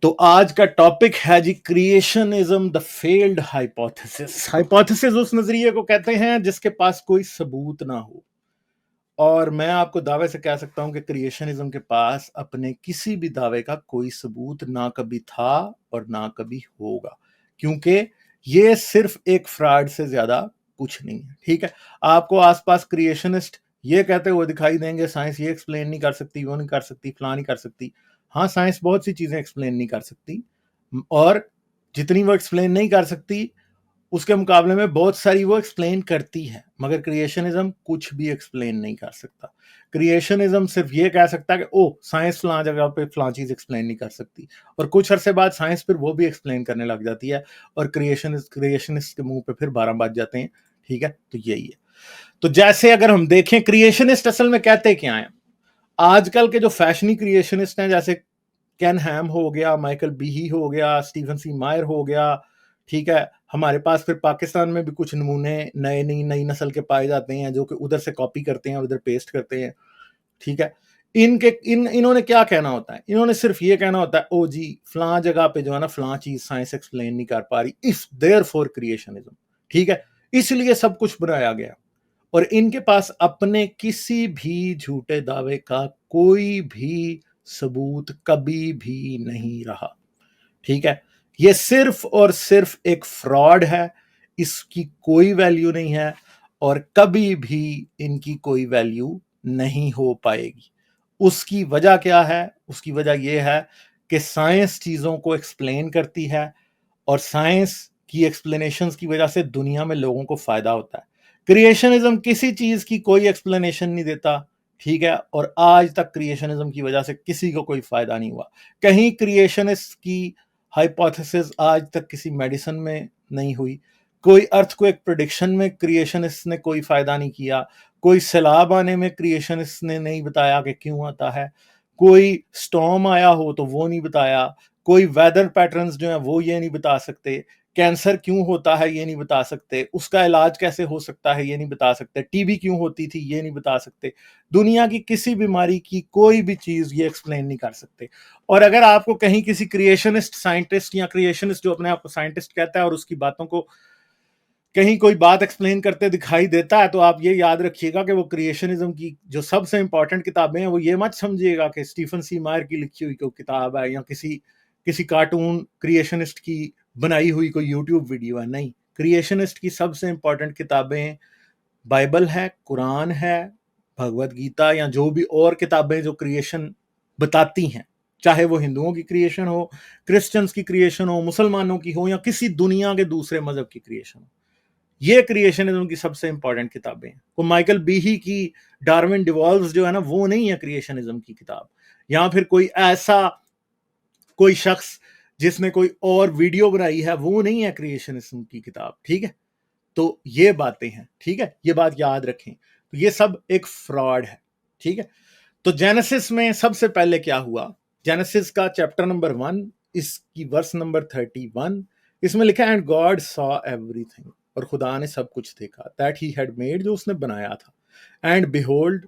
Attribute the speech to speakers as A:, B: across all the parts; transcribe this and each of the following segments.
A: تو آج کا ٹاپک ہے جی کریشنزم دا فیلڈ ہائپوتھیسس. ہائپوتھیسس اس نظریے کو کہتے ہیں جس کے پاس کوئی ثبوت نہ ہو. اور میں آپ کو دعوے سے کہہ سکتا ہوں کہ کریشنزم کے پاس اپنے کسی بھی دعوے کا کوئی ثبوت نہ کبھی تھا اور نہ کبھی ہوگا، کیونکہ یہ صرف ایک فراڈ سے زیادہ کچھ نہیں ہے. ٹھیک ہے، آپ کو آس پاس کریشنسٹ یہ کہتے ہوئے دکھائی دیں گے سائنس یہ ایکسپلین نہیں کر سکتی، وہ نہیں کر سکتی، فلاں نہیں کر سکتی. ہاں، سائنس بہت سی چیزیں ایکسپلین نہیں کر سکتی، اور جتنی وہ ایکسپلین نہیں کر سکتی اس کے مقابلے میں بہت ساری وہ ایکسپلین کرتی ہے. مگر کریشنزم کچھ بھی ایکسپلین نہیں کر سکتا. کریشنزم صرف یہ کہہ سکتا ہے کہ او سائنس فلاں جگہ پہ فلاں چیز ایکسپلین نہیں کر سکتی، اور کچھ عرصے بعد سائنس پھر وہ بھی ایکسپلین کرنے لگ جاتی ہے، اور کریشنسٹ کے منہ پہ پھر 12 بج جاتے ہیں. ٹھیک ہے، تو یہی ہے. تو جیسے اگر ہم دیکھیں کریشنسٹ اصل میں کہتے کیا ہیں، آج کل کے جو فیشنی کریشنسٹ ہیں جیسے کین ہیم ہو گیا، مائیکل بیہی ہو گیا، اسٹیفن سی مائر ہو گیا، ٹھیک ہے، ہمارے پاس پھر پاکستان میں بھی کچھ نمونے نئی نسل کے پائے جاتے ہیں جو کہ ادھر سے کاپی کرتے ہیں، ادھر پیسٹ کرتے ہیں. ٹھیک ہے، انہوں نے کیا کہنا ہوتا ہے؟ انہوں نے صرف یہ کہنا ہوتا ہے او جی فلاں جگہ پہ جو ہے نا فلاں چیز سائنس ایکسپلین نہیں کر پا رہی، اف دیئر فور کریشنزم. ٹھیک ہے، اس لیے سب کچھ بنایا گیا، اور ان کے پاس اپنے کسی بھی جھوٹے دعوے کا کوئی بھی ثبوت کبھی بھی نہیں رہا. ٹھیک ہے، یہ صرف اور صرف ایک فراڈ ہے، اس کی کوئی ویلیو نہیں ہے، اور کبھی بھی ان کی کوئی ویلیو نہیں ہو پائے گی. اس کی وجہ کیا ہے؟ اس کی وجہ یہ ہے کہ سائنس چیزوں کو ایکسپلین کرتی ہے، اور سائنس کی ایکسپلینیشنز کی وجہ سے دنیا میں لوگوں کو فائدہ ہوتا ہے. کریشنزم کسی چیز کی کوئی ایکسپلینیشن نہیں دیتا. ٹھیک ہے، اور آج تک کریشنزم کی وجہ سے کسی کو کوئی فائدہ نہیں ہوا. کہیں کریشنسٹ کی ہائپوتھیسس آج تک کسی میڈیسن میں نہیں ہوئی. کوئی ارتھ کو ایک پریڈکشن میں کریشنسٹ نے کوئی فائدہ نہیں کیا. کوئی سیلاب آنے میں کریشنسٹ نے نہیں بتایا کہ کیوں آتا ہے. کوئی سٹارم آیا ہو تو وہ نہیں بتایا. کوئی ویدر پیٹرنز جو ہیں وہ یہ نہیں بتا سکتے. کینسر کیوں ہوتا ہے یہ نہیں بتا سکتے. اس کا علاج کیسے ہو سکتا ہے یہ نہیں بتا سکتے. ٹی بی کیوں ہوتی تھی یہ نہیں بتا سکتے. دنیا کی کسی بیماری کی کوئی بھی چیز یہ ایکسپلین نہیں کر سکتے. اور اگر آپ کو کہیں کسی کریشنسٹ سائنٹسٹ یا کریشنسٹ جو اپنے آپ کو سائنٹسٹ کہتا ہے اور اس کی باتوں کو کہیں کوئی بات ایکسپلین کرتے دکھائی دیتا ہے، تو آپ یہ یاد رکھیے گا کہ وہ کریشنزم کی جو سب سے امپورٹنٹ کتابیں ہیں وہ یہ مت سمجھیے گا کہ اسٹیفن سی مائر کی لکھی ہوئی کوئی کتاب ہے یا کسی کارٹون کریشنسٹ کی بنائی ہوئی کوئی یوٹیوب ویڈیو ہے. نہیں، کریشنسٹ کی سب سے امپورٹنٹ کتابیں بائبل ہے، قرآن ہے، بھگوت گیتا، یا جو بھی اور کتابیں جو کریشن بتاتی ہیں، چاہے وہ ہندوؤں کی کریشن ہو، کرسچنز کی کریشن ہو، مسلمانوں کی ہو، یا کسی دنیا کے دوسرے مذہب کی کریشن ہو. یہ کریشنزم کی سب سے امپورٹنٹ کتابیں ہیں. وہ مائیکل بیہی کی ڈارون ڈیوالوز جو ہے نا وہ نہیں ہے کریشنزم کی کتاب، یا پھر کوئی شخص جس نے کوئی اور ویڈیو بنائی ہے وہ نہیں ہے کریشنزم کی کتاب. ٹھیک ہے، تو یہ باتیں ہیں. ٹھیک ہے، یہ بات یاد رکھیں. تو یہ سب ایک فراڈ ہے. ٹھیک ہے، تو جینیسس میں سب سے پہلے کیا ہوا؟ جینیسس کا چیپٹر نمبر 1 اس کی ورس نمبر 31 اس میں لکھا اینڈ گاڈ سا ایوری تھنگ، اور خدا نے سب کچھ دیکھا، دیٹ ہی ہیڈ میڈ جو اس نے بنایا تھا، اینڈ بیہولڈ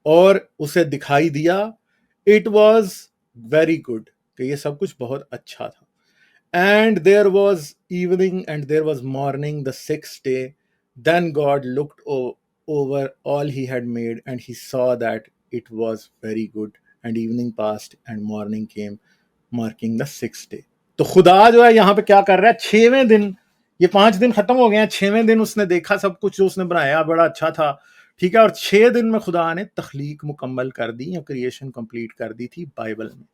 A: اور اسے دکھائی دیا، اٹ واز ویری گڈ کہ یہ سب کچھ بہت اچھا تھا. And there was evening and there was morning the sixth day. Then God looked over all he had made, and he saw that it was very good. And evening passed and morning came, marking the sixth day. تو خدا جو ہے یہاں پہ کیا کر رہا ہے؟ 6ویں دن، یہ 5 دن ختم ہو گئے ہیں، 6ویں دن اس نے دیکھا سب کچھ جو اس نے بنایا بڑا اچھا تھا. ٹھیک ہے، اور 6 دن میں خدا نے تخلیق مکمل کر دی، یا کریشن کمپلیٹ کر دی تھی بائبل میں.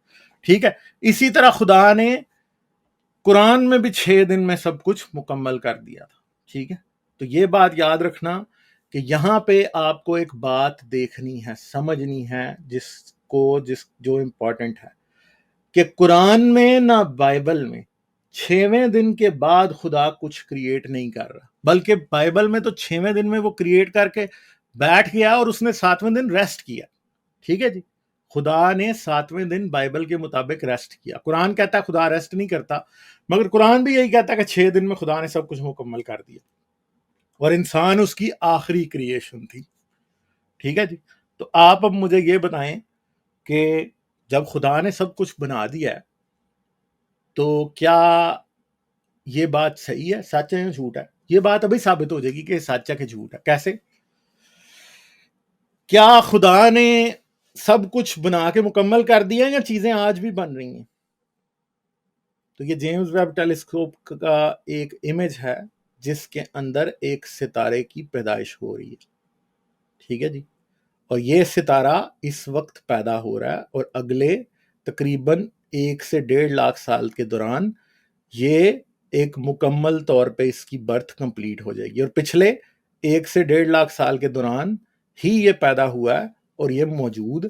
A: ٹھیک ہے، اسی طرح خدا نے قرآن میں بھی 6 دن میں سب کچھ مکمل کر دیا تھا. ٹھیک ہے، تو یہ بات یاد رکھنا کہ یہاں پہ آپ کو ایک بات دیکھنی ہے، سمجھنی ہے، جو امپورٹنٹ ہے کہ قرآن میں نہ بائبل میں 6ویں دن کے بعد خدا کچھ کریٹ نہیں کر رہا، بلکہ بائبل میں تو 6ویں دن میں وہ کریٹ کر کے بیٹھ گیا اور اس نے 7ویں دن ریسٹ کیا. ٹھیک ہے جی، خدا نے 7ویں دن بائبل کے مطابق ریسٹ کیا. قرآن کہتا ہے خدا ریسٹ نہیں کرتا، مگر قرآن بھی یہی کہتا ہے کہ 6 دن میں خدا نے سب کچھ مکمل کر دیا، اور انسان اس کی آخری کریشن تھی. ٹھیک ہے جی، تو آپ اب مجھے یہ بتائیں کہ جب خدا نے سب کچھ بنا دیا ہے تو کیا یہ بات صحیح ہے، سچ ہے یا جھوٹ ہے؟ یہ بات ابھی ثابت ہو جائے گی کہ سچ ہے کہ جھوٹ ہے. کیسے؟ کیا خدا نے سب کچھ بنا کے مکمل کر دیا یا چیزیں آج بھی بن رہی ہیں؟ تو یہ جیمز ویب ٹیلیسکوپ کا ایک امیج ہے جس کے اندر ایک ستارے کی پیدائش ہو رہی ہے. ٹھیک ہے جی. اور یہ ستارہ اس وقت پیدا ہو رہا ہے اور اگلے تقریباً 1 سے 1.5 لاکھ سال کے دوران یہ ایک مکمل طور پہ اس کی برتھ کمپلیٹ ہو جائے گی. اور پچھلے 1 سے 1.5 لاکھ سال کے دوران ہی یہ پیدا ہوا ہے اور یہ موجود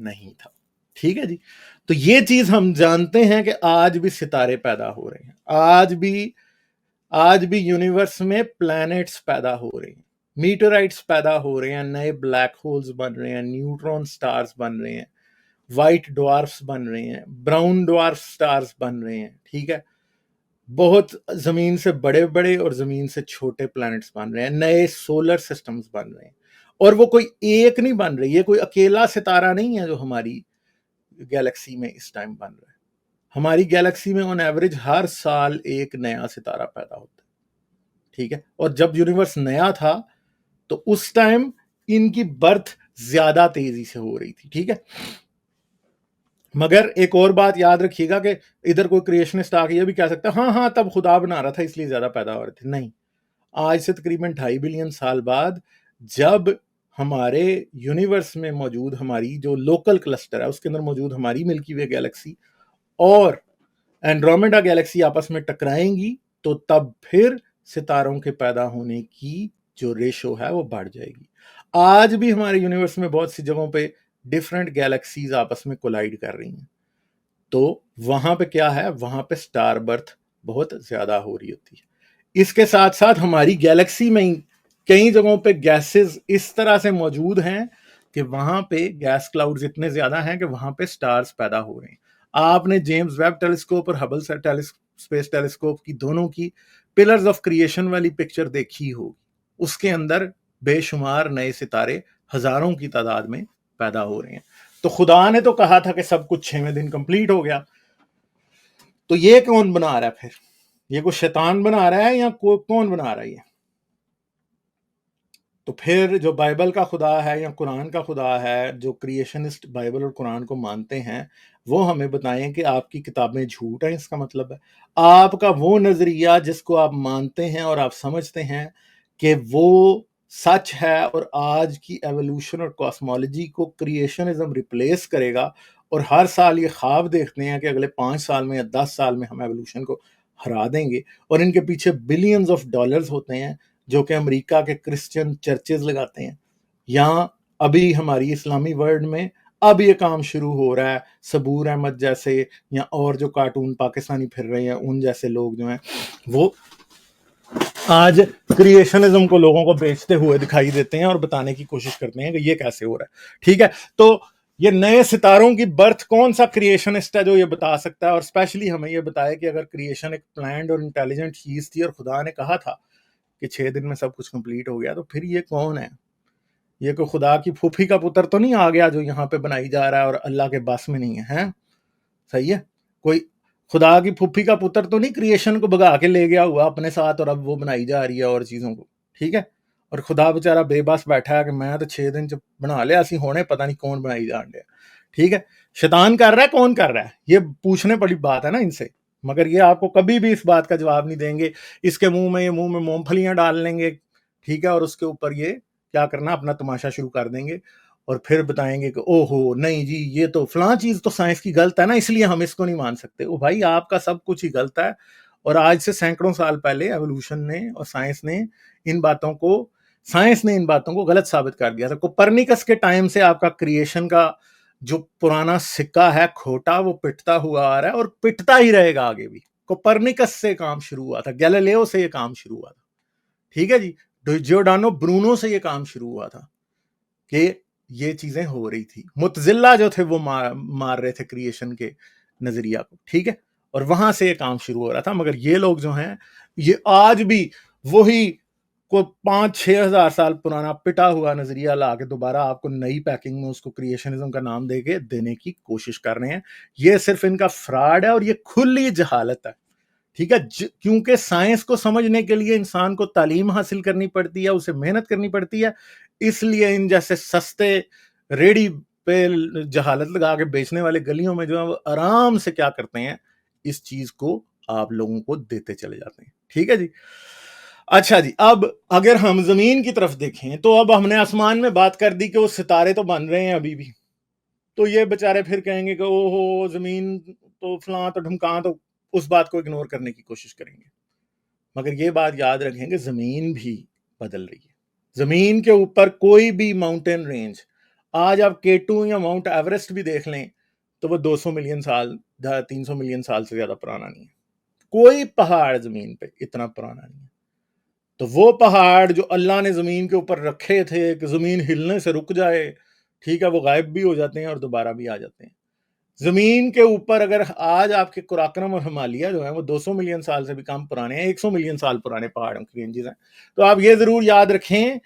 A: نہیں تھا. ٹھیک ہے جی. تو یہ چیز ہم جانتے ہیں کہ آج بھی ستارے پیدا ہو رہے ہیں، آج بھی یونیورس میں پلانٹس پیدا ہو رہے ہیں، میٹرائٹس پیدا ہو رہے ہیں، نئے بلیک ہولز بن رہے ہیں، نیوٹرون سٹارز بن رہے ہیں، وائٹ ڈوارفز بن رہے ہیں، براؤن ڈوارف سٹارز بن رہے ہیں. ٹھیک ہے. بہت زمین سے بڑے بڑے اور زمین سے چھوٹے پلانٹس بن رہے ہیں، نئے سولر سسٹمز بن رہے ہیں. اور وہ کوئی ایک نہیں بن رہی، یہ کوئی اکیلا ستارہ نہیں ہے جو ہماری گیلیکسی میں اس ٹائم بن رہا ہے. ہماری گیلیکسی میں آن ایوریج ہر سال ایک نیا ستارہ پیدا ہوتا ہے. ٹھیک ہے. اور جب یونیورس نیا تھا تو اس ٹائم ان کی برتھ زیادہ تیزی سے ہو رہی تھی. ٹھیک ہے. مگر ایک اور بات یاد رکھیے گا کہ ادھر کوئی کریشنسٹ آ کے یہ بھی کہہ سکتا ہے ہاں تب خدا بنا رہا تھا اس لیے زیادہ پیدا ہو رہے تھے. نہیں. آج سے تقریباً 2.5 بلین سال بعد جب ہمارے یونیورس میں موجود ہماری جو لوکل کلسٹر ہے اس کے اندر موجود ہماری ملکی وے گیلیکسی اور اینڈرومیڈا گیلیکسی آپس میں ٹکرائیں گی تو تب پھر ستاروں کے پیدا ہونے کی جو ریشو ہے وہ بڑھ جائے گی. آج بھی ہمارے یونیورس میں بہت سی جگہوں پہ ڈیفرنٹ گیلیکسیز آپس میں کولائڈ کر رہی ہیں. تو وہاں پہ کیا ہے، وہاں پہ سٹار برتھ بہت زیادہ ہو رہی ہوتی ہے. اس کے ساتھ ساتھ ہماری گیلیکسی میں کئی جگہوں پہ گیسز اس طرح سے موجود ہیں کہ وہاں پہ گیس کلاؤڈز اتنے زیادہ ہیں کہ وہاں پہ سٹارز پیدا ہو رہے ہیں. آپ نے جیمز ویب ٹیلیسکوپ اور ہبل اسپیس ٹیلیسکوپ کی دونوں کی پلرز آف کریشن والی پکچر دیکھی ہوگی. اس کے اندر بے شمار نئے ستارے ہزاروں کی تعداد میں پیدا ہو رہے ہیں. تو خدا نے تو کہا تھا کہ سب کچھ 6ویں دن کمپلیٹ ہو گیا. تو یہ کون بنا رہا ہے پھر؟ یہ کوئی شیطان بنا رہا ہے یا کون بنا رہا ہے یہ؟ تو پھر جو بائبل کا خدا ہے یا قرآن کا خدا ہے، جو کریشنسٹ بائبل اور قرآن کو مانتے ہیں، وہ ہمیں بتائیں کہ آپ کی کتابیں جھوٹ ہیں. اس کا مطلب ہے آپ کا وہ نظریہ جس کو آپ مانتے ہیں اور آپ سمجھتے ہیں کہ وہ سچ ہے اور آج کی ایوولوشن اور کاسمولوجی کو کریشنزم ریپلیس کرے گا، اور ہر سال یہ خواب دیکھتے ہیں کہ اگلے 5 سال میں یا 10 سال میں ہم ایوولوشن کو ہرا دیں گے، اور ان کے پیچھے بلینز آف ڈالرز ہوتے ہیں جو کہ امریکہ کے کرسچن چرچز لگاتے ہیں. یہاں ابھی ہماری اسلامی ورلڈ میں اب یہ کام شروع ہو رہا ہے. صبور احمد جیسے یا اور جو کارٹون پاکستانی پھر رہے ہیں ان جیسے لوگ جو ہیں وہ آج کریشنزم کو لوگوں کو بیچتے ہوئے دکھائی دیتے ہیں اور بتانے کی کوشش کرتے ہیں کہ یہ کیسے ہو رہا ہے. ٹھیک ہے. تو یہ نئے ستاروں کی برتھ کون سا کریشنسٹ ہے جو یہ بتا سکتا ہے؟ اور اسپیشلی ہمیں یہ بتایا کہ اگر کریشن ایک پلانڈ اور انٹیلیجنٹ چیز تھی اور خدا نے کہا تھا کہ 6 دن میں سب کچھ کمپلیٹ ہو گیا، تو پھر یہ کون ہے؟ یہ کوئی خدا کی پھوپھی کا پتر تو نہیں آ گیا جو یہاں پہ بنائی جا رہا ہے اور اللہ کے بس میں نہیں ہے. صحیح ہے. کوئی خدا کی پھوپھی کا پتر تو نہیں کریشن کو بگا کے لے گیا ہوا اپنے ساتھ اور اب وہ بنائی جا رہی ہے اور چیزوں کو. ٹھیک ہے. اور خدا بیچارہ بے بس بیٹھا ہے کہ میں تو 6 دن بنا لیا اسی ہونے پتہ نہیں کون بنائی جان دیا. ٹھیک ہے. شیطان کر رہا ہے، کون کر رہا ہے؟ یہ پوچھنے پڑی بات ہے نا ان سے. مگر یہ آپ کو کبھی بھی اس بات کا جواب نہیں دیں گے. اس کے منہ میں مونگ پھلیاں ڈال لیں گے. ٹھیک ہے. اور اس کے اوپر یہ کیا کرنا، اپنا تماشا شروع کر دیں گے اور پھر بتائیں گے کہ او ہو نہیں جی یہ تو فلاں چیز تو سائنس کی غلط ہے نا، اس لیے ہم اس کو نہیں مان سکتے. او بھائی آپ کا سب کچھ ہی غلط ہے. اور آج سے سینکڑوں سال پہلے ایوولوشن نے اور سائنس نے ان باتوں کو غلط ثابت کر دیا تھا. کوپرنیکس کے ٹائم سے آپ کا کریشن کا جو پرانا سکہ ہے کھوٹا، وہ پٹتا ہوا آ رہا ہے اور پٹتا ہی رہے گا آگے بھی. کوپرنیکس سے کام شروع ہوا تھا، گیلیلیو سے یہ کام شروع ہوا تھا. ٹھیک ہے جی. جیوڈانو برونو سے یہ کام شروع ہوا تھا کہ یہ چیزیں ہو رہی تھی. متزلہ جو تھے وہ مار رہے تھے کریشن کے نظریہ کو. ٹھیک ہے. اور وہاں سے یہ کام شروع ہو رہا تھا. مگر یہ لوگ جو ہیں یہ آج بھی وہی کو 5-6 ہزار سال پرانا پٹا ہوا نظریہ لا کے دوبارہ آپ کو نئی پیکنگ میں اس کو کریشنزم کا نام دے کے دینے کی کوشش کر رہے ہیں. یہ صرف ان کا فراڈ ہے اور یہ کھلی جہالت ہے. ٹھیک ہے, کیونکہ سائنس کو سمجھنے کے لیے انسان کو تعلیم حاصل کرنی پڑتی ہے, اسے محنت کرنی پڑتی ہے. اس لیے ان جیسے سستے ریڈی پہ جہالت لگا کے بیچنے والے گلیوں میں جو ہے وہ آرام سے کیا کرتے ہیں, اس چیز کو آپ لوگوں کو دیتے چلے جاتے ہیں. ٹھیک ہے جی. اچھا جی, اب اگر ہم زمین کی طرف دیکھیں تو اب ہم نے آسمان میں بات کر دی کہ وہ ستارے تو بن رہے ہیں ابھی بھی, تو یہ بےچارے پھر کہیں گے کہ او ہو زمین تو فلاں تو ڈھمکاں, تو اس بات کو اگنور کرنے کی کوشش کریں گے. مگر یہ بات یاد رکھیں کہ زمین بھی بدل رہی ہے. زمین کے اوپر کوئی بھی ماؤنٹین رینج, آج آپ K2 یا ماؤنٹ ایوریسٹ بھی دیکھ لیں تو وہ 200 ملین سال 300 ملین سال سے زیادہ پرانا نہیں ہے. کوئی پہاڑ زمین پہ اتنا پرانا نہیں ہے. تو وہ پہاڑ جو اللہ نے زمین کے اوپر رکھے تھے کہ زمین ہلنے سے رک جائے, ٹھیک ہے, وہ غائب بھی ہو جاتے ہیں اور دوبارہ بھی آ جاتے ہیں. زمین کے اوپر اگر آج آپ کے قراقرم اور ہمالیہ جو ہیں وہ 200 ملین سال سے بھی کم پرانے ہیں, 100 ملین سال پرانے پہاڑوں کی رینجز ہیں. تو آپ یہ ضرور یاد رکھیں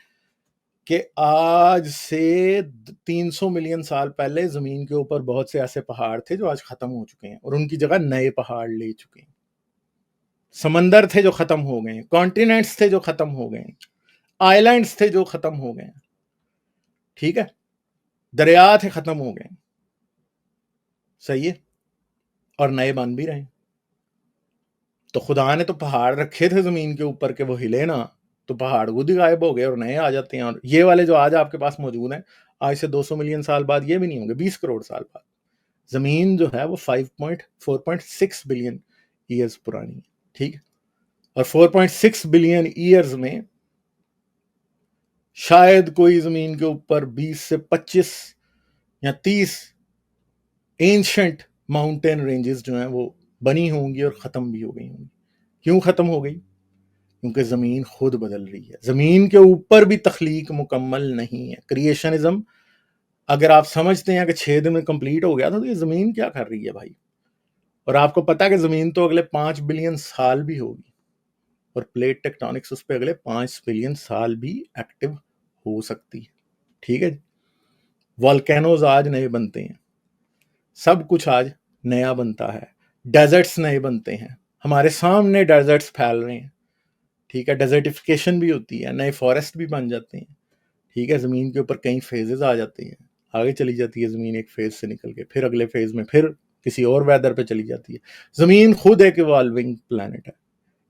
A: کہ آج سے 300 ملین سال پہلے زمین کے اوپر بہت سے ایسے پہاڑ تھے جو آج ختم ہو چکے ہیں اور ان کی جگہ نئے پہاڑ لے چکے ہیں. سمندر تھے جو ختم ہو گئے, کانٹیننٹس تھے جو ختم ہو گئے, آئی لینڈس تھے جو ختم ہو گئے. ٹھیک ہے, دریا تھے ختم ہو گئے. صحیح ہے, اور نئے بن بھی رہے. تو خدا نے تو پہاڑ رکھے تھے زمین کے اوپر کہ وہ ہلے نا, تو پہاڑ خود ہی غائب ہو گئے اور نئے آ جاتے ہیں. اور یہ والے جو آج آپ کے پاس موجود ہیں, آج سے 200 ملین سال بعد یہ بھی نہیں ہوں گے, 20 کروڑ سال بعد. زمین جو ہے وہ 4.6 بلین ایئرز پرانی ہے. ٹھیک ہے, اور 4.6 بلین ایئرز میں شاید کوئی زمین کے اوپر 20 سے 25 یا 30 اینشنٹ ماؤنٹین رینجز جو ہیں وہ بنی ہوں گی اور ختم بھی ہو گئی ہوں گی. کیوں ختم ہو گئی؟ کیونکہ زمین خود بدل رہی ہے. زمین کے اوپر بھی تخلیق مکمل نہیں ہے. کریشنزم اگر آپ سمجھتے ہیں کہ 6 دن میں کمپلیٹ ہو گیا تھا, تو یہ زمین کیا کر رہی ہے بھائی؟ اور آپ کو پتا کہ زمین تو اگلے 5 بلین سال بھی ہوگی, اور پلیٹ ٹیکٹونکس اس پہ اگلے 5 بلین سال بھی ایکٹیو ہو سکتی ہے. ٹھیک ہے, والکینوز آج نئے بنتے ہیں, سب کچھ آج نیا بنتا ہے, ڈیزرٹس نئے بنتے ہیں, ہمارے سامنے ڈیزرٹس پھیل رہے ہیں. ٹھیک ہے, ڈیزرٹیفیکیشن بھی ہوتی ہے, نئے فارسٹ بھی بن جاتے ہیں. ٹھیک ہے, زمین کے اوپر کئی فیزز آ جاتے ہیں, آگے چلی جاتی ہے زمین ایک فیز سے نکل کے, پھر اگلے فیز میں پھر کسی اور ویدر پہ چلی جاتی ہے. زمین خود ایک ایوالونگ پلانٹ ہے.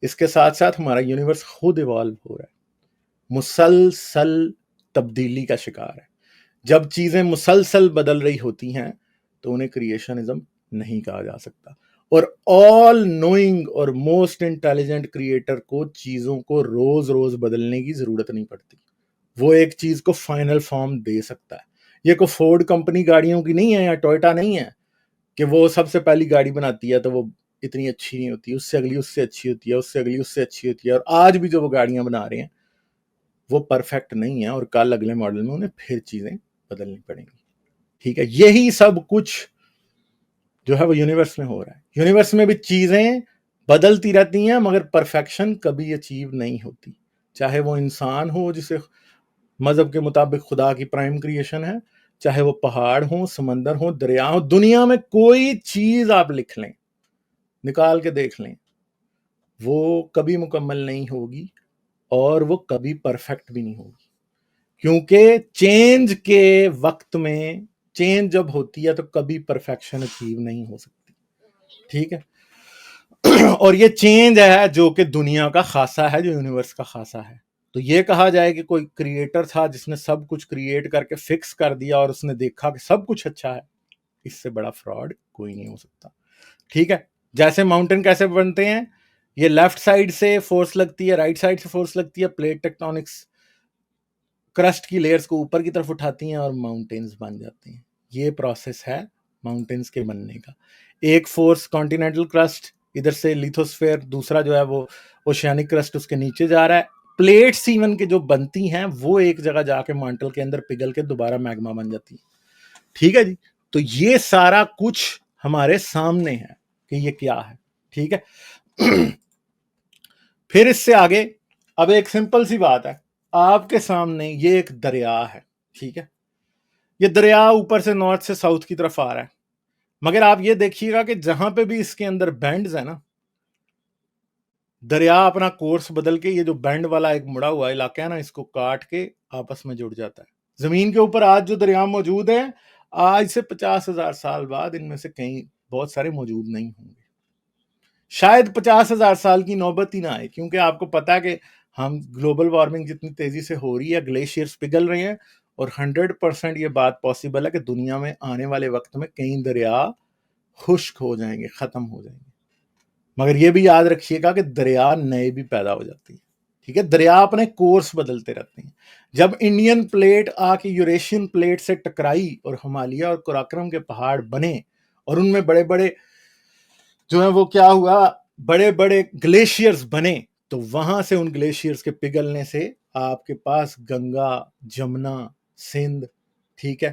A: اس کے ساتھ ساتھ ہمارا یونیورس خود ایوالو ہو رہا ہے, مسلسل تبدیلی کا شکار ہے. جب چیزیں مسلسل بدل رہی ہوتی ہیں تو انہیں کریشنزم نہیں کہا جا سکتا. اور آل نوئنگ اور موسٹ انٹیلیجنٹ کریٹر کو چیزوں کو روز روز بدلنے کی ضرورت نہیں پڑتی. وہ ایک چیز کو فائنل فارم دے سکتا ہے. یہ کوئی فورڈ کمپنی گاڑیوں کی نہیں ہے یا ٹوئٹا نہیں ہے کہ وہ سب سے پہلی گاڑی بناتی ہے تو وہ اتنی اچھی نہیں ہوتی, اس سے اگلی اس سے اچھی ہوتی ہے, اس سے اگلی اس سے اچھی ہوتی ہے, اور آج بھی جو وہ گاڑیاں بنا رہے ہیں وہ پرفیکٹ نہیں ہیں, اور کل اگلے ماڈل میں انہیں پھر چیزیں بدلنی پڑیں گی. ٹھیک ہے, یہی سب کچھ جو ہے وہ یونیورس میں ہو رہا ہے. یونیورس میں بھی چیزیں بدلتی رہتی ہیں مگر پرفیکشن کبھی اچیو نہیں ہوتی, چاہے وہ انسان ہو جسے مذہب کے مطابق خدا کی پرائم کریشن ہے, چاہے وہ پہاڑ ہوں, سمندر ہوں, دریا ہوں. دنیا میں کوئی چیز آپ لکھ لیں, نکال کے دیکھ لیں, وہ کبھی مکمل نہیں ہوگی اور وہ کبھی پرفیکٹ بھی نہیں ہوگی, کیونکہ چینج کے وقت میں چینج جب ہوتی ہے تو کبھی پرفیکشن اچیو نہیں ہو سکتی. ٹھیک ہے, اور یہ چینج ہے جو کہ دنیا کا خاصہ ہے, جو یونیورس کا خاصہ ہے. تو یہ کہا جائے کہ کوئی کریٹر تھا جس نے سب کچھ کریٹ کر کے فکس کر دیا اور اس نے دیکھا کہ سب کچھ اچھا ہے, اس سے بڑا فراڈ کوئی نہیں ہو سکتا. ٹھیک ہے, جیسے ماؤنٹین کیسے بنتے ہیں, یہ لیفٹ سائڈ سے فورس لگتی ہے, رائٹ سائڈ سے فورس لگتی ہے, پلیٹ ٹیکٹونکس کرسٹ کی لیئرز کو اوپر کی طرف اٹھاتی ہیں اور ماؤنٹینز بن جاتے ہیں. یہ پروسیس ہے ماؤنٹینز کے بننے کا. ایک فورس کانٹیننٹل کرسٹ ادھر سے لیتھوسفیئر, دوسرا جو ہے وہ اوشینک کرسٹ اس کے نیچے جا رہا ہے. پلیٹس ایون کے جو بنتی ہیں وہ ایک جگہ جا کے مانٹل کے اندر پگھل کے دوبارہ میگما بن جاتی ہے. ٹھیک ہے جی, تو یہ سارا کچھ ہمارے سامنے ہے کہ یہ کیا ہے. ٹھیک ہے, پھر اس سے آگے اب ایک سمپل سی بات ہے، آپ کے سامنے یہ ایک دریا ہے، ٹھیک ہے، یہ دریا اوپر سے نارتھ سے ساؤتھ کی طرف آ رہا ہے، مگر آپ یہ دیکھیے گا کہ جہاں پہ بھی اس کے اندر بینڈز ہیں نا، دریا اپنا کورس بدل کے یہ جو بینڈ والا ایک مڑا ہوا علاقہ ہے نا، اس کو کاٹ کے آپس میں جڑ جاتا ہے۔ زمین کے اوپر آج جو دریا موجود ہیں، آج سے 50,000 سال بعد ان میں سے کہیں بہت سارے موجود نہیں ہوں گے، شاید 50,000 سال کی نوبت ہی نہ آئے، کیونکہ آپ کو پتا ہے کہ ہم گلوبل وارمنگ جتنی تیزی سے ہو رہی ہے، گلیشیئرز پگھل رہے ہیں، اور 100% یہ بات پاسبل ہے کہ دنیا میں آنے والے وقت میں کئی دریا خشک ہو جائیں گے، ختم ہو جائیں گے۔ مگر یہ بھی یاد رکھیے گا کہ دریا نئے بھی پیدا ہو جاتے ہیں، ٹھیک ہے، دریا اپنے کورس بدلتے رہتے ہیں۔ جب انڈین پلیٹ آ کے یوریشین پلیٹ سے ٹکرائی اور ہمالیہ اور قراقرم کے پہاڑ بنے، اور ان میں بڑے بڑے جو ہیں وہ کیا ہوا، بڑے بڑے گلیشیئرز بنے، تو وہاں سے ان گلیشیئرز کے پگھلنے سے آپ کے پاس گنگا، جمنا، سندھ، ٹھیک ہے،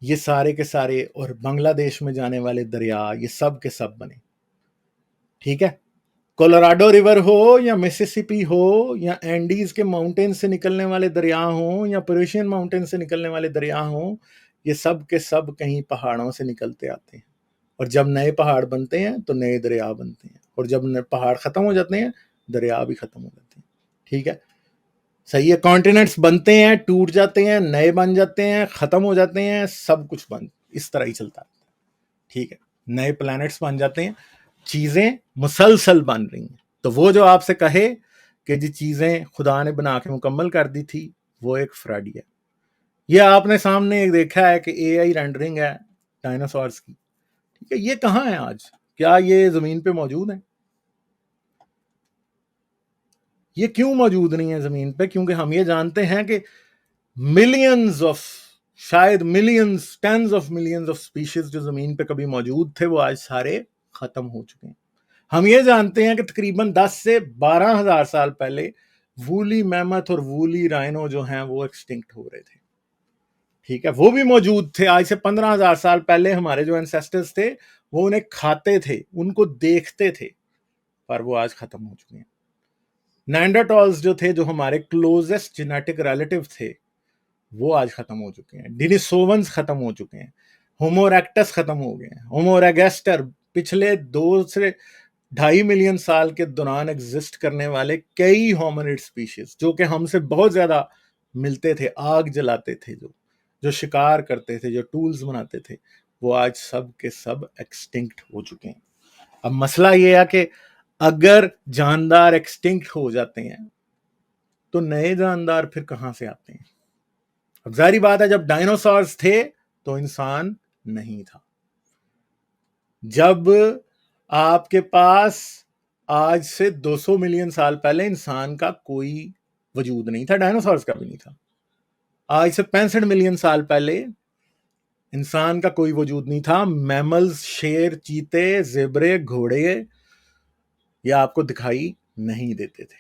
A: یہ سارے کے سارے، اور بنگلہ دیش میں جانے والے دریا، یہ سب کے سب بنے، ٹھیک ہے۔ کولوراڈو ریور ہو یا مسیسپی ہو یا اینڈیز کے ماؤنٹین سے نکلنے والے دریا ہوں یا پیروشین ماؤنٹین سے نکلنے والے دریا ہوں، یہ سب کے سب کہیں پہاڑوں سے نکلتے آتے ہیں، اور جب نئے پہاڑ بنتے ہیں تو نئے دریا بنتے ہیں، اور جب پہاڑ ختم ہو جاتے ہیں دریا بھی ختم ہو جاتے ہیں، ٹھیک ہے، صحیح ہے۔ کانٹیننٹس بنتے ہیں، ٹوٹ جاتے ہیں، نئے بن جاتے ہیں، ختم ہو جاتے ہیں، سب کچھ اس طرح ہی چلتا ہے، ٹھیک ہے، نئے پلانٹس بن جاتے ہیں، چیزیں مسلسل بن رہی ہیں۔ تو وہ جو آپ سے کہے کہ جی چیزیں خدا نے بنا کے مکمل کر دی تھی، وہ ایک فراڈی ہے۔ یہ آپ نے سامنے ایک دیکھا ہے کہ اے آئی رینڈرنگ ہے ڈائناسورس کی، ٹھیک ہے، یہ کہاں ہے آج؟ کیا یہ زمین پہ موجود ہیں؟ یہ کیوں موجود نہیں ہے زمین پہ؟ کیونکہ ہم یہ جانتے ہیں کہ ملینز آف، شاید millions, tens of millions of species جو زمین پہ کبھی موجود تھے، وہ آج سارے ختم ہو چکے ہیں۔ ہم یہ جانتے ہیں کہ تقریباً 10 سے 12,000 سال پہلے وولی میمت اور وولی رائنو جو ہیں وہ ایکسٹنکٹ ہو رہے تھے، ٹھیک ہے، وہ بھی موجود تھے۔ آج سے 15,000 سال پہلے ہمارے جو اینسیسٹرز تھے وہ انہیں کھاتے تھے، ان کو دیکھتے تھے، پر وہ آج ختم ہو چکے ہیں۔ نینڈرٹالز جو تھے، جو ہمارے کلوزسٹ جینیٹک ریلیٹیو تھے، وہ آج ختم ہو چکے ہیں۔ ڈینیسوونز ختم ہو چکے ہیں، ہومو ریکٹس ختم ہو گئے ہیں، ہومو ریگسٹر پچھلے 2 سے 2.5 ملین سال کے دوران ایگزسٹ کرنے والے کئی ہومنڈ سپیشیز جو کہ ہم سے بہت زیادہ ملتے تھے، آگ جلاتے تھے، جو شکار کرتے تھے، جو ٹولز بناتے تھے، وہ آج سب کے سب ایکسٹنکٹ ہو چکے ہیں۔ اب مسئلہ یہ ہے کہ اگر جاندار ایکسٹنکٹ ہو جاتے ہیں تو نئے جاندار پھر کہاں سے آتے ہیں؟ اب ظاہری بات ہے، جب ڈائنوسارز تھے تو انسان نہیں تھا۔ جب آپ کے پاس آج سے 200 ملین سال پہلے انسان کا کوئی وجود نہیں تھا، ڈائنوسارز کا بھی نہیں تھا۔ آج سے 65 ملین سال پہلے انسان کا کوئی وجود نہیں تھا، میملز، شیر، چیتے، زیبرے، گھوڑے یہ آپ کو دکھائی نہیں دیتے تھے،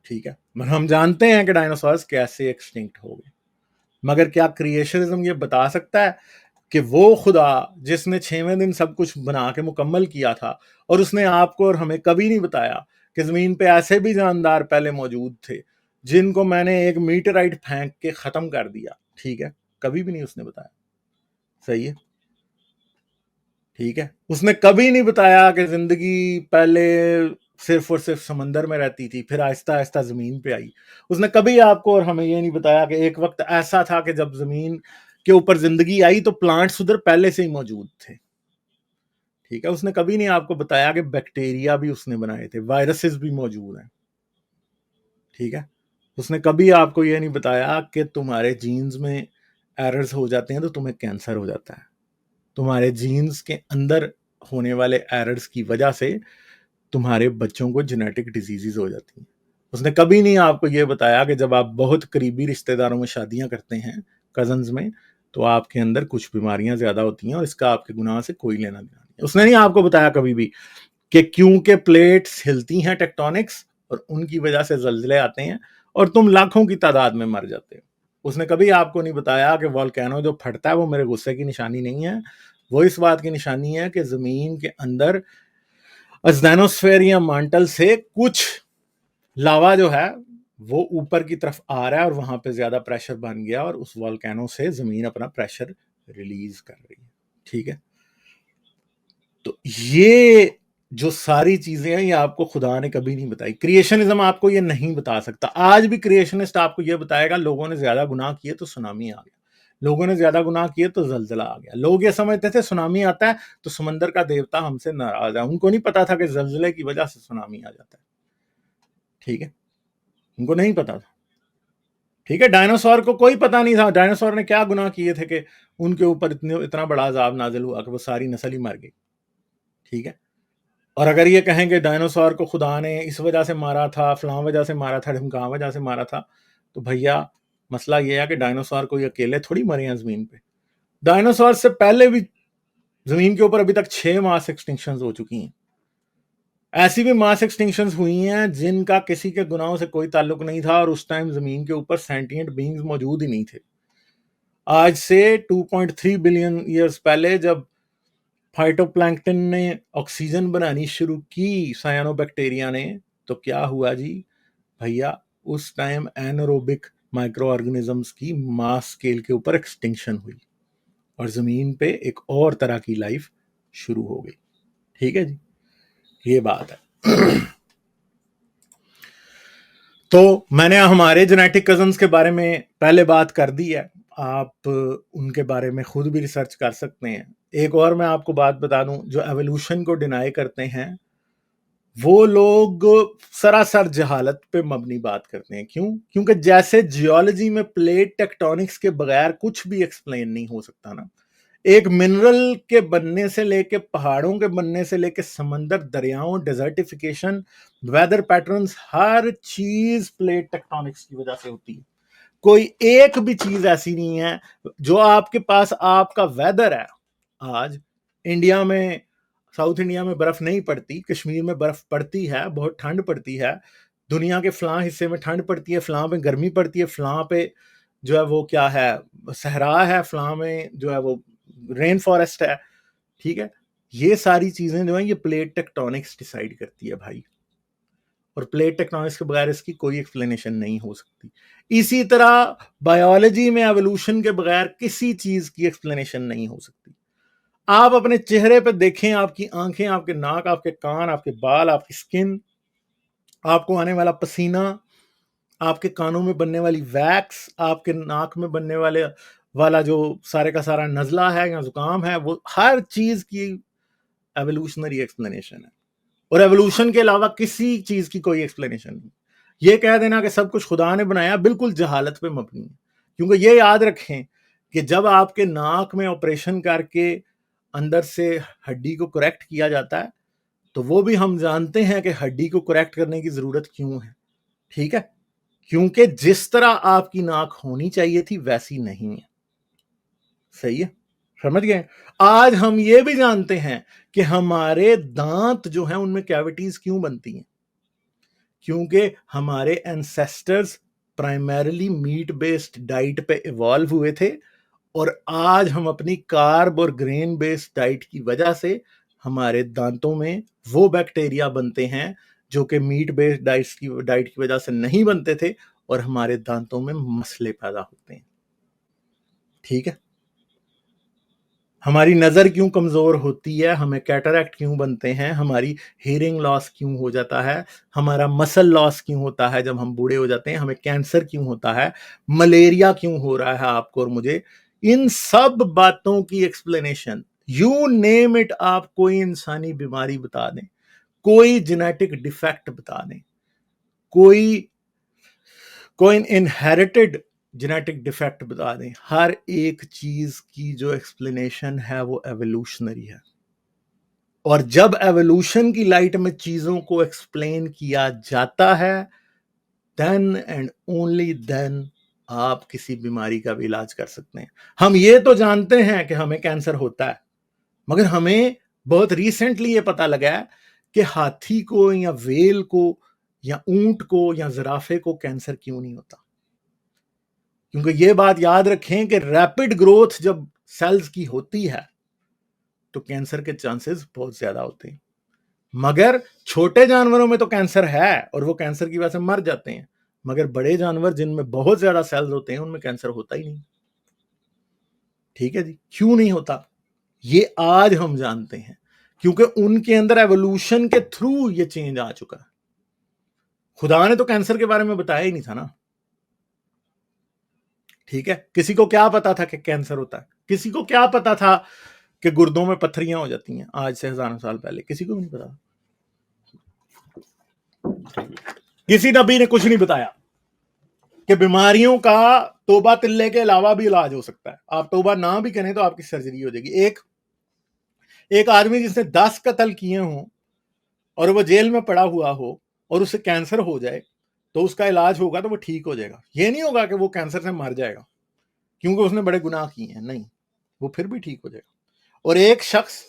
A: ٹھیک ہے، مگر ہم جانتے ہیں کہ ڈائنوسارز کیسے ایکسٹنکٹ ہو گئے۔ مگر کیا کریشنزم یہ بتا سکتا ہے کہ وہ خدا جس نے 6ویں دن سب کچھ بنا کے مکمل کیا تھا، اور اس نے آپ کو اور ہمیں کبھی نہیں بتایا کہ زمین پہ ایسے بھی جاندار پہلے موجود تھے جن کو میں نے ایک میٹرائٹ پھینک کے ختم کر دیا، ٹھیک ہے، کبھی بھی نہیں اس نے بتایا، صحیح ہے، ٹھیک ہے، اس نے کبھی نہیں بتایا کہ زندگی پہلے صرف اور صرف سمندر میں رہتی تھی، پھر آہستہ آہستہ زمین پہ آئی۔ اس نے کبھی آپ کو اور ہمیں یہ نہیں بتایا کہ ایک وقت ایسا تھا کہ جب زمین کے اوپر زندگی آئی تو پلانٹس ادھر پہلے سے ہی موجود تھے، ٹھیک ہے، اس نے کبھی نہیں آپ کو بتایا کہ بیکٹیریا بھی اس نے بنائے تھے، وائرسز بھی موجود ہیں، ٹھیک ہے، اس نے کبھی آپ کو یہ نہیں بتایا کہ تمہارے جینز میں ایررز ہو جاتے ہیں تو تمہیں کینسر ہو جاتا ہے، تمہارے جینز کے اندر ہونے والے ایررز کی وجہ سے تمہارے بچوں کو جینیٹک ڈیزیزز ہو جاتی ہیں۔ اس نے کبھی نہیں آپ کو یہ بتایا کہ جب آپ بہت قریبی رشتہ داروں میں شادیاں کرتے ہیں، کزنز میں، تو آپ کے اندر کچھ بیماریاں زیادہ ہوتی ہیں اور اس کا آپ کے گناہ سے کوئی لینا دینا نہیں۔ اس نے نہیں آپ کو بتایا کبھی بھی کہ کیونکہ پلیٹس ہلتی ہیں، ٹیکٹونکس، اور ان کی وجہ سے زلزلے آتے ہیں اور تم لاکھوں کی تعداد میں مر جاتے ہو۔ اس نے کبھی آپ کو نہیں بتایا کہ والکینو جو پھٹتا ہے وہ میرے غصے کی نشانی نہیں ہے، وہ اس بات کی نشانی ہے کہ زمین کے اندر ازدینوسفیر یا مانٹل سے کچھ لاوا جو ہے وہ اوپر کی طرف آ رہا ہے اور وہاں پہ زیادہ پریشر بن گیا اور اس والکینو سے زمین اپنا پریشر ریلیز کر رہی ہے. ٹھیک ہے, تو یہ جو ساری چیزیں ہیں یہ آپ کو خدا نے کبھی نہیں بتائی. کریشنزم آپ کو یہ نہیں بتا سکتا. آج بھی کریشنسٹ آپ کو یہ بتائے گا لوگوں نے زیادہ گناہ کیے تو سونامی آ گیا, لوگوں نے زیادہ گناہ کیے تو زلزلہ آ گیا. لوگ یہ سمجھتے تھے سونامی آتا ہے تو سمندر کا دیوتا ہم سے ناراض ہے. ان کو نہیں پتا تھا کہ زلزلے کی وجہ سے سونامی آ جاتا ہے. ٹھیک ہے, ان کو نہیں پتا تھا. ٹھیک ہے, ڈائناسور کو کوئی پتا نہیں تھا ڈائناسور نے کیا گناہ کیے تھے کہ ان کے اوپر اتنا بڑا عذاب نازل ہوا کہ وہ ساری نسل ہی مر گئی. ٹھیک ہے, اور اگر یہ کہیں کہ ڈائناسور کو خدا نے اس وجہ سے مارا تھا, فلاں وجہ سے مارا تھا, ڈھمکاں وجہ سے مارا تھا, تو بھیا مسئلہ یہ ہے کہ ڈائناسور کوئی اکیلے تھوڑی مرے ہیں زمین پہ. ڈائناسور سے پہلے بھی زمین کے اوپر ابھی تک 6 ماس ایکسٹنکشنز ہو چکی ہیں. ایسی بھی ماس ایکسٹنکشنز ہوئی ہیں جن کا کسی کے گناہوں سے کوئی تعلق نہیں تھا اور اس ٹائم زمین کے اوپر سینٹینٹ بینگز موجود ہی نہیں تھے. آج سے 2.3 بلین ایئرز پہلے جب فائٹو پلانکٹن نے آکسیجن بنانی شروع کی سائنو بیکٹیریا نے, تو کیا ہوا جی بھیا, اس ٹائم اینروبک مائکرو آرگنزمز کی ماس اسکیل کے اوپر ایکسٹنکشن ہوئی اور زمین پہ ایک اور طرح کی لائف شروع ہو گئی. ٹھیک ہے جی, یہ بات ہے. تو میں نے ہمارے جینیٹک کزنز کے بارے میں پہلے بات کر دی ہے, آپ ان کے بارے میں خود بھی ریسرچ کر سکتے ہیں. ایک اور میں آپ کو بات بتا دوں, جو ایوولوشن کو ڈینائی کرتے ہیں وہ لوگ سراسر جہالت پہ مبنی بات کرتے ہیں. کیوں؟ کیونکہ جیسے جیولوجی میں پلیٹ ٹیکٹونکس کے بغیر کچھ بھی ایکسپلین نہیں ہو سکتا نا. ایک منرل کے بننے سے لے کے پہاڑوں کے بننے سے لے کے سمندر, دریاؤں, ڈیزرٹیفیکیشن, ویدر پیٹرنز, ہر چیز پلیٹ ٹیکٹونکس کی وجہ سے ہوتی ہے. کوئی ایک بھی چیز ایسی نہیں ہے جو آپ کے پاس آپ کا ویدر ہے. آج انڈیا میں, ساؤتھ انڈیا میں برف نہیں پڑتی, کشمیر میں برف پڑتی ہے, بہت ٹھنڈ پڑتی ہے, دنیا کے فلاں حصے میں ٹھنڈ پڑتی ہے, فلاں پہ گرمی پڑتی ہے, فلاں پہ جو ہے وہ کیا ہے صحرا ہے, فلاں میں جو ہے وہ رین فارسٹ ہے. ٹھیک ہے, یہ ساری چیزیں جو ہیں یہ پلیٹ ٹیکٹونکس ڈیسائیڈ کرتی ہے بھائی, اور پلیٹ ٹیکٹونکس کے بغیر اس کی کوئی ایکسپلینیشن نہیں ہو سکتی. اسی طرح بایولوجی میں ایوولوشن کے بغیر کسی چیز کی ایکسپلینیشن نہیں ہو سکتی. آپ اپنے چہرے پہ دیکھیں, آپ کی آنکھیں, آپ کے ناک, آپ کے کان, آپ کے بال, آپ کی سکن, آپ کو آنے والا پسینہ, آپ کے کانوں میں بننے والی ویکس, آپ کے ناک میں بننے والا جو سارے کا سارا نزلہ ہے یا زکام ہے, وہ ہر چیز کی ایوولوشنری ایکسپلینیشن ہے. اور ایوولوشن کے علاوہ کسی چیز کی کوئی ایکسپلینیشن نہیں. یہ کہہ دینا کہ سب کچھ خدا نے بنایا, بالکل جہالت پہ مبنی ہے. کیونکہ یہ یاد رکھیں کہ جب آپ کے ناک میں آپریشن کر کے اندر سے ہڈی کو کریکٹ کیا جاتا ہے تو وہ بھی ہم جانتے ہیں کہ ہڈی کو کریکٹ کرنے کی ضرورت کیوں ہے. ٹھیک ہے, کیونکہ جس طرح آپ کی ناک ہونی چاہیے تھی ویسی نہیں ہے. صحیح ہے, سمجھ گئے. آج ہم یہ بھی جانتے ہیں کہ ہمارے دانت جو ہیں ان میں کیویٹیز کیوں بنتی ہیں, کیونکہ ہمارے اینسیسٹرز پرائمریلی میٹ بیسڈ ڈائٹ پہ ایوالو ہوئے تھے, اور آج ہم اپنی کارب اور گرین بیسڈ ڈائٹ کی وجہ سے ہمارے دانتوں میں وہ بیکٹیریا بنتے ہیں جو کہ میٹ بیسڈ ڈائٹ کی وجہ سے نہیں بنتے تھے, اور ہمارے دانتوں میں مسئلے پیدا ہوتے ہیں. ٹھیک ہے, ہماری نظر کیوں کمزور ہوتی ہے, ہمیں کیٹریکٹ کیوں بنتے ہیں, ہماری ہیئرنگ لاس کیوں ہو جاتا ہے, ہمارا مسل لاس کیوں ہوتا ہے جب ہم بوڑھے ہو جاتے ہیں, ہمیں کینسر کیوں ہوتا ہے, ملیریا کیوں ہو رہا ہے آپ کو اور مجھے, ان سب باتوں کی ایکسپلینیشن یو نیم اٹ, آپ کوئی انسانی بیماری بتا دیں, کوئی جینیٹک ڈیفیکٹ بتا دیں, کوئی انہیریٹڈ جینیٹک ڈیفیکٹ بتا دیں, ہر ایک چیز کی جو ایکسپلینیشن ہے وہ ایوولوشنری ہے. اور جب ایوولوشن کی لائٹ میں چیزوں کو ایکسپلین کیا جاتا ہے then and only then آپ کسی بیماری کا بھی علاج کر سکتے ہیں. ہم یہ تو جانتے ہیں کہ ہمیں کینسر ہوتا ہے, مگر ہمیں بہت ریسنٹلی یہ پتا لگا ہے کہ ہاتھی کو یا ویل کو یا اونٹ کو یا زرافے کو کینسر کیوں نہیں ہوتا. کیونکہ یہ بات یاد رکھیں کہ ریپڈ گروتھ جب سیلز کی ہوتی ہے تو کینسر کے چانسز بہت زیادہ ہوتے ہیں. مگر چھوٹے جانوروں میں تو کینسر ہے اور وہ کینسر کی وجہ سے مر جاتے ہیں, مگر بڑے جانور جن میں بہت زیادہ سیلز ہوتے ہیں ان میں کینسر ہوتا ہی نہیں. ٹھیک ہے جی. کیوں نہیں ہوتا یہ آج ہم جانتے ہیں, کیونکہ ان کے اندر ایوولوشن کے تھرو یہ چینج آ چکا ہے. خدا نے تو کینسر کے بارے میں بتایا ہی نہیں تھا نا. ٹھیک ہے, کسی کو کیا پتا تھا کہ کینسر ہوتا ہے؟ کسی کو کیا پتا تھا کہ گردوں میں پتھریاں ہو جاتی ہیں آج سے ہزاروں سال پہلے؟ کسی کو نہیں پتا. کسی نبی نے کچھ نہیں بتایا کہ بیماریوں کا توبہ تلے کے علاوہ بھی علاج ہو سکتا ہے. آپ توبہ نہ بھی کریں تو آپ کی سرجری ہو جائے گی. ایک آدمی جس نے 10 قتل کیے ہوں اور وہ جیل میں پڑا ہوا ہو اور اسے کینسر ہو جائے تو اس کا علاج ہوگا تو وہ ٹھیک ہو جائے گا. یہ نہیں ہوگا کہ وہ کینسر سے مر جائے گا کیونکہ اس نے بڑے گناہ کیے ہیں. نہیں, وہ پھر بھی ٹھیک ہو جائے گا. اور ایک شخص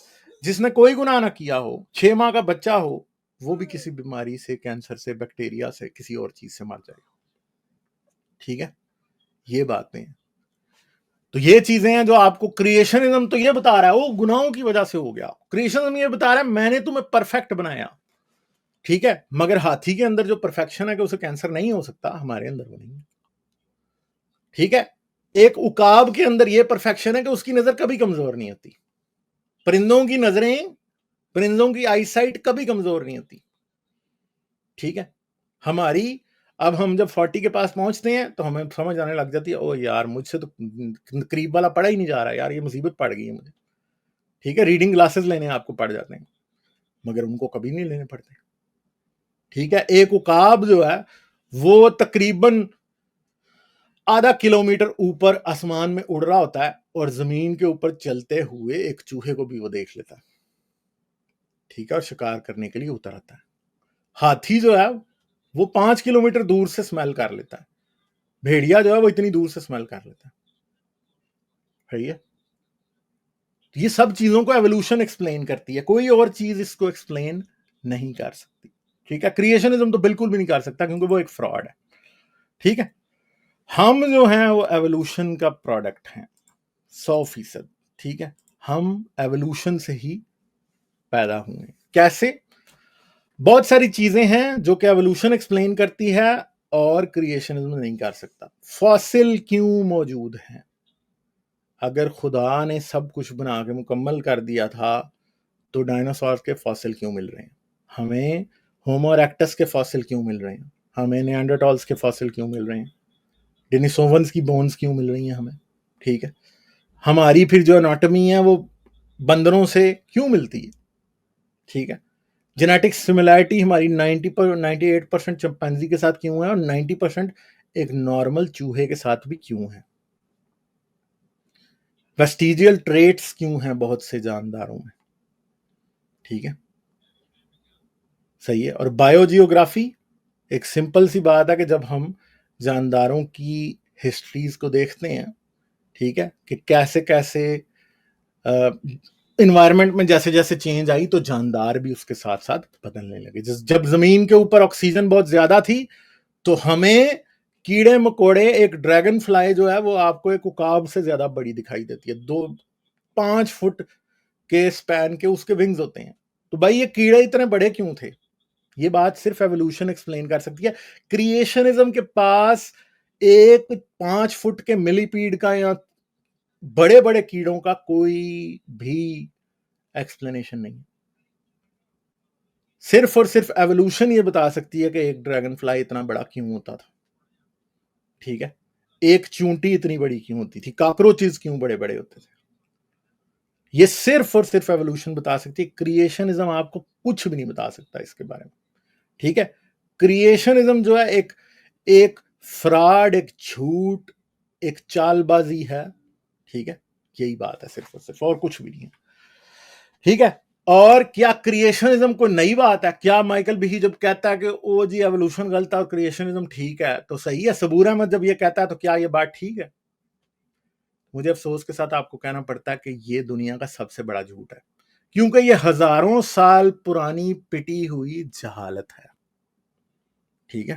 A: جس نے کوئی گناہ نہ کیا ہو, 6 ماہ کا بچہ ہو, وہ بھی کسی بیماری سے, کینسر سے, بیکٹیریا سے, کسی اور چیز سے مر جائے گا. ٹھیک ہے, یہ باتیں ہیں. تو یہ چیزیں ہیں جو آپ کو کریشنزم تو یہ بتا رہا ہے وہ گناہوں کی وجہ سے ہو گیا. کریشنزم یہ بتا رہا ہے میں نے تمہیں پرفیکٹ بنایا. ٹھیک ہے, مگر ہاتھی کے اندر جو پرفیکشن ہے کہ اسے کینسر نہیں ہو سکتا, ہمارے اندر وہ نہیں ہے. ٹھیک ہے, ایک عقاب کے اندر یہ پرفیکشن ہے کہ اس کی نظر کبھی کمزور نہیں ہوتی. پرندوں کی نظریں, پرندوں کی آئی سائٹ کبھی کمزور نہیں ہوتی. ٹھیک ہے, ہماری اب ہم جب 40 کے پاس پہنچتے ہیں تو ہمیں سمجھ آنے لگ جاتی ہے او یار مجھ سے تو قریب والا پڑھا ہی نہیں جا رہا یار, یہ مصیبت پڑ گئی ہے مجھے. ٹھیک ہے, ریڈنگ گلاسز لینے آپ کو پڑ جاتے ہیں مگر ان کو کبھی نہیں لینے پڑتے. ٹھیک ہے, ایک عقاب جو ہے وہ تقریباً آدھا کلومیٹر اوپر آسمان میں اڑ رہا ہوتا ہے اور زمین کے اوپر چلتے ہوئے ایک چوہے کو بھی وہ دیکھ لیتا ہے. ٹھیک ہے, اور شکار کرنے کے لیے اتر آتا ہے. ہاتھی جو ہے وہ 5 کلومیٹر دور سے سمیل کر لیتا ہے. بھیڑیا جو ہے وہ اتنی دور سے سمیل کر لیتا ہے. یہ سب چیزوں کو ایوولوشن ایکسپلین کرتی ہے, کوئی اور چیز اس کو ایکسپلین نہیں کر سکتی. ٹھیک ہے, کریشنزم تو بالکل بھی نہیں کر سکتا کیونکہ وہ ایک فراڈ ہے. ٹھیک ہے, ہم جو ہیں وہ ایوولوشن کا پروڈکٹ ہیں 100%. ٹھیک ہے, ہم ایوولوشن سے ہی پیدا ہوئے. کیسے؟ بہت ساری چیزیں ہیں جو کہ ایوولوشن ایکسپلین کرتی ہے اور کریشنزم نہیں کر سکتا. فاسل کیوں موجود ہیں؟ اگر خدا نے سب کچھ بنا کے مکمل کر دیا تھا تو ڈائناسور کے فاسل کیوں مل رہے ہیں ہمیں؟ ہومو ایکٹس کے فاسل کیوں مل رہے ہیں ہمیں؟ نیانڈرٹالز کے فاسل کیوں مل رہے ہیں؟ ڈینیسوونز کی بونز کیوں مل رہی ہیں ہمیں؟ ٹھیک ہے, ہماری پھر جو اناٹمی ہے وہ بندروں سے کیوں ملتی ہے؟ ٹھیک ہے, جینیٹک سملیرٹی ہماری 98% چمپینزی کے ساتھ کیوں ہے اور 90% ایک نارمل چوہے کے ساتھ بھی کیوں ہے؟ ویسٹیجیل ٹریٹس کیوں ہیں بہت سے جانداروں میں؟ ٹھیک ہے, صحیح ہے. اور بایو جیوگرافی ایک سمپل سی بات ہے کہ جب ہم جانداروں کی ہسٹریز کو دیکھتے ہیں, ٹھیک ہے, کہ کیسے کیسے انوائرمنٹ میں جیسے جیسے چینج آئی تو جاندار بھی اس کے ساتھ ساتھ بدلنے لگے. جب زمین کے اوپر آکسیجن بہت زیادہ تھی تو ہمیں کیڑے مکوڑے, ایک ڈریگن فلائی جو ہے وہ آپ کو ایک عقاب سے زیادہ بڑی دکھائی دیتی ہے, 5 فٹ کے سپین کے اس کے ونگز ہوتے ہیں. تو بھائی یہ کیڑے اتنے بڑے کیوں تھے؟ یہ بات صرف ایوولوشن ایکسپلین کر سکتی ہے. کریشنزم کے پاس ایک 5 فٹ کے ملی پیڈ کا یا بڑے بڑے کیڑوں کا کوئی بھی ایکسپلینیشن نہیں. صرف اور صرف ایوولوشن یہ بتا سکتی ہے کہ ایک ڈریگن فلائی اتنا بڑا کیوں ہوتا تھا. ٹھیک ہے, ایک چونٹی اتنی بڑی کیوں ہوتی تھی, کاکروچز کیوں بڑے بڑے ہوتے تھے. یہ صرف اور صرف ایوولوشن بتا سکتی ہے. کریشنزم آپ کو کچھ بھی نہیں بتا سکتا اس کے بارے میں. ٹھیک ہے, کریشنزم جو ہے ایک فراڈ, ایک جھوٹ, ایک چال بازی ہے. ٹھیک ہے, یہی بات ہے صرف اور صرف, اور کچھ بھی نہیں ہے. ٹھیک ہے, اور کیا کریشنزم کو نئی بات ہے؟ کیا مائیکل بہی جب کہتا ہے کہ او جی ایوولوشن غلط ہے اور کریشنزم ٹھیک ہے تو صحیح ہے؟ صبور احمد جب یہ کہتا ہے تو کیا یہ بات ٹھیک ہے؟ مجھے افسوس کے ساتھ آپ کو کہنا پڑتا ہے کہ یہ دنیا کا سب سے بڑا جھوٹ ہے, کیونکہ یہ ہزاروں سال پرانی پٹی ہوئی جہالت ہے. ٹھیک ہے,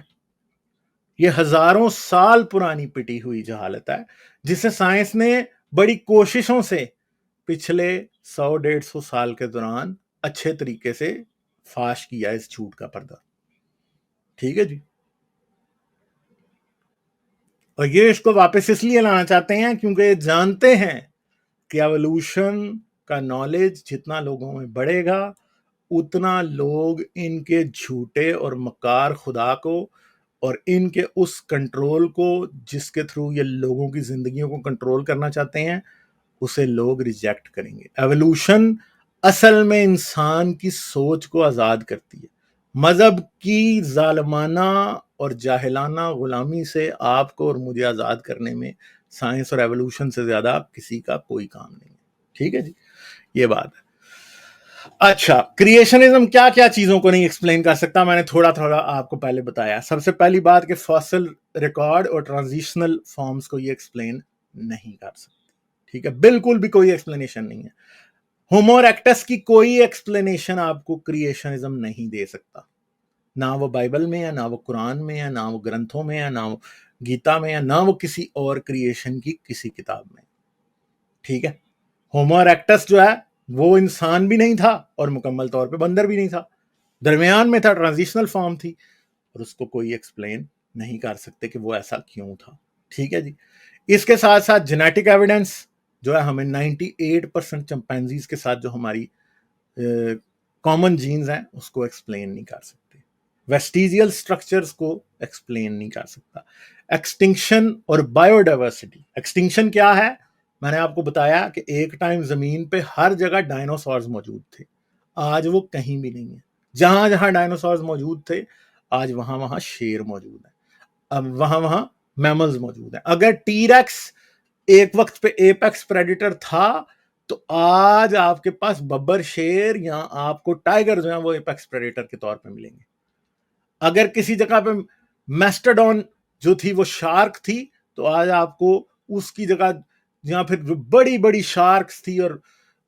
A: یہ ہزاروں سال پرانی پٹی ہوئی جہالت ہے جسے سائنس نے بڑی کوششوں سے پچھلے 100-150 سال کے دوران اچھے طریقے سے فاش کیا اس جھوٹ کا پردہ. ٹھیک ہے جی, اور یہ اس کو واپس اس لیے لانا چاہتے ہیں کیونکہ یہ جانتے ہیں کہ ایوولوشن کا نالج جتنا لوگوں میں بڑھے گا اتنا لوگ ان کے جھوٹے اور مکار خدا کو اور ان کے اس کنٹرول کو جس کے تھرو یہ لوگوں کی زندگیوں کو کنٹرول کرنا چاہتے ہیں اسے لوگ ریجیکٹ کریں گے. ایوولوشن اصل میں انسان کی سوچ کو آزاد کرتی ہے. مذہب کی ظالمانہ اور جاہلانہ غلامی سے آپ کو اور مجھے آزاد کرنے میں سائنس اور ایوولوشن سے زیادہ کسی کا کوئی کام نہیں ہے. ٹھیک ہے جی, یہ بات ہے. اچھا, کریشنزم کیا کیا چیزوں کو نہیں ایکسپلین کر سکتا, میں نے تھوڑا تھوڑا آپ کو پہلے بتایا. سب سے پہلی بات کہ فاسل ریکارڈ اور ٹرانزیشنل فارمز کو یہ ایکسپلین نہیں کر سکتے. ٹھیک ہے, بالکل بھی کوئی ایکسپلینیشن نہیں ہے. ہومو ایکٹس کی کوئی ایکسپلینیشن آپ کو کریشنزم نہیں دے سکتا, نہ وہ بائبل میں ہے, نہ وہ قرآن میں ہے, نہ وہ گرنتھوں میں ہے, نہ وہ گیتا میں ہے, نہ وہ کسی اور کریشن کی کسی کتاب میں. ٹھیک ہے, ہومو ایکٹس جو ہے وہ انسان بھی نہیں تھا اور مکمل طور پہ بندر بھی نہیں تھا, درمیان میں تھا, ٹرانزیشنل فارم تھی, اور اس کو کوئی ایکسپلین نہیں کر سکتے کہ وہ ایسا کیوں تھا. ٹھیک ہے جی. اس کے ساتھ ساتھ جینیٹک ایویڈنس جو ہے ہمیں 98% چمپینزیز کے ساتھ جو ہماری کامن جینز ہیں اس کو ایکسپلین نہیں کر سکتے. ویسٹیجیل سٹرکچرز کو ایکسپلین نہیں کر سکتا. ایکسٹنکشن اور بایو ڈائیورسٹی. ایکسٹنکشن کیا ہے, میں نے آپ کو بتایا کہ ایک ٹائم زمین پہ ہر جگہ ڈائنوسارز موجود تھے, آج وہ کہیں بھی نہیں ہے. جہاں جہاں ڈائنوسارز موجود تھے آج وہاں وہاں شیر موجود ہیں, اب وہاں وہاں میملز موجود ہیں. اگر ٹی ریکس ایک وقت پہ ایپیکس پریڈیٹر تھا تو آج آپ کے پاس ببر شیر یا آپ کو ٹائگر جو ہیں وہ ایپیکس پریڈیٹر کے طور پہ ملیں گے. اگر کسی جگہ پہ میسٹاڈون جو تھی وہ شارک تھی تو آج آپ کو اس کی جگہ جہاں پھر بڑی بڑی شارکس تھی اور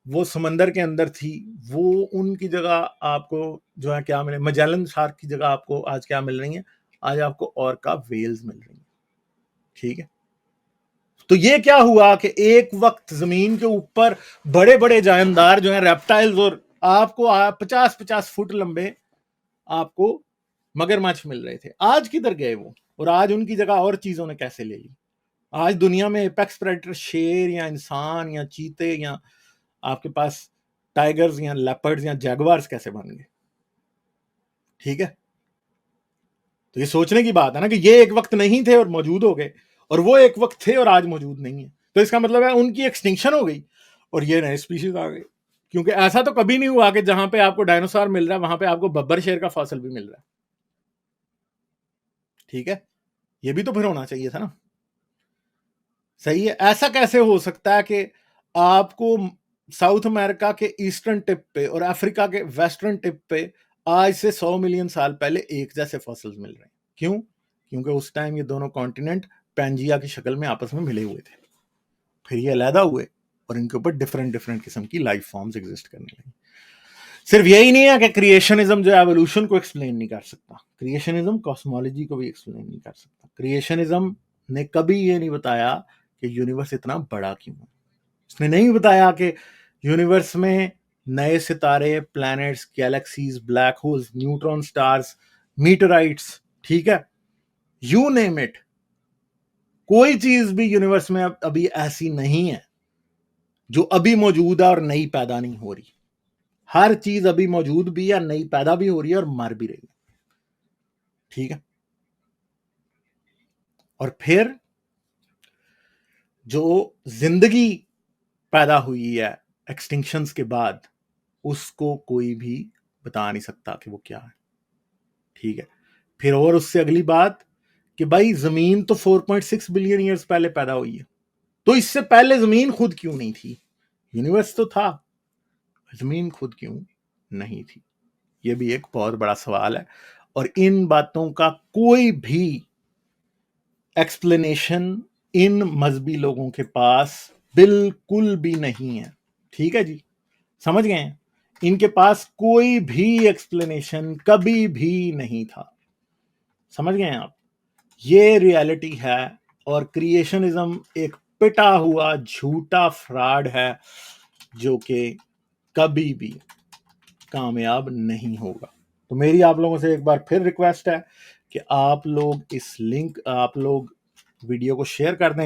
A: وہ سمندر کے اندر تھی وہ ان کی جگہ آپ کو جو ہے کیا ملے, مجیلن شارک کی جگہ آپ کو آج کیا مل رہی ہیں, آج آپ کو اورکا ویلز مل رہی ہیں. ٹھیک ہے, تو یہ کیا ہوا کہ ایک وقت زمین کے اوپر بڑے بڑے جاندار جو ہیں ریپٹائلز اور آپ کو 50-50 فٹ لمبے آپ کو مگر مچھ مل رہے تھے, آج کدھر گئے وہ, اور آج ان کی جگہ اور چیزوں نے کیسے لے لی. آج دنیا میں ایپیکس پریڈیٹر شیر یا انسان یا چیتے یا آپ کے پاس ٹائگرز یا لیپرڈز یا جیگوارز کیسے بن گئے. ٹھیک ہے, تو یہ سوچنے کی بات ہے نا کہ یہ ایک وقت نہیں تھے اور موجود ہو گئے, اور وہ ایک وقت تھے اور آج موجود نہیں ہے. تو اس کا مطلب ہے ان کی ایکسٹنکشن ہو گئی اور یہ نئے اسپیشیز آ گئے. کیونکہ ایسا تو کبھی نہیں ہوا کہ جہاں پہ آپ کو ڈائنوسار مل رہا ہے وہاں پہ آپ کو ببر شیر کا فاسل بھی مل رہا ہے. ٹھیک ہے, یہ بھی تو پھر ہونا چاہیے تھا نا. صحیح ہے, ایسا کیسے ہو سکتا ہے کہ آپ کو ساؤتھ امریکہ کے ایسٹرن ٹپ پہ اور افریقہ کے ویسٹرن ٹپ پہ آج سے 100 ملین سال پہلے ایک جیسے فاسلز مل رہے ہیں. کیوں؟ کیونکہ اس ٹائم یہ دونوں کانٹیننٹ پینجیا کی شکل میں آپس میں ملے ہوئے تھے, پھر یہ علیحدہ ہوئے اور ان کے اوپر ڈفرنٹ قسم کی لائف فارمز ایگزسٹ کرنے لگی. صرف یہی نہیں ہے کہ کریشنزم جو ایوولوشن کو ایکسپلین نہیں کر سکتا, کریشنزم کاسمولوجی کو بھی ایکسپلین نہیں کر سکتا. کریشنزم نے کبھی یہ نہیں بتایا کہ یونیورس اتنا بڑا کیوں ہے. اس نے نہیں بتایا کہ یونیورس میں نئے ستارے, planets, galaxies, black holes, neutron stars, meteorites, ٹھیک ہے, یو نیم اٹ, کوئی چیز بھی یونیورس میں ابھی ایسی نہیں ہے جو ابھی موجود ہے اور نئی پیدا نہیں ہو رہی. ہر چیز ابھی موجود بھی ہے, نئی پیدا بھی ہو رہی ہے اور مر بھی رہی ہے. ٹھیک ہے, اور پھر جو زندگی پیدا ہوئی ہے ایکسٹنکشنز کے بعد اس کو کوئی بھی بتا نہیں سکتا کہ وہ کیا ہے. ٹھیک ہے, پھر اور اس سے اگلی بات کہ بھائی زمین تو 4.6 بلین ایئرز پہلے پیدا ہوئی ہے, تو اس سے پہلے زمین خود کیوں نہیں تھی؟ یونیورس تو تھا, زمین خود کیوں نہیں تھی؟ یہ بھی ایک بہت بڑا سوال ہے, اور ان باتوں کا کوئی بھی ایکسپلینیشن ان مذہبی لوگوں کے پاس بالکل بھی نہیں ہے. ٹھیک ہے جی, سمجھ گئے ہیں, ان کے پاس کوئی بھی ایکسپلینیشن کبھی بھی نہیں تھا. سمجھ گئے ہیں آپ, یہ ریالٹی ہے. اور کریشنزم ایک پٹا ہوا جھوٹا فراڈ ہے جو کہ کبھی بھی کامیاب نہیں ہوگا. تو میری آپ لوگوں سے ایک بار پھر ریکویسٹ ہے کہ آپ لوگ اس لنک, آپ لوگ ویڈیو کو شیئر کر دیں.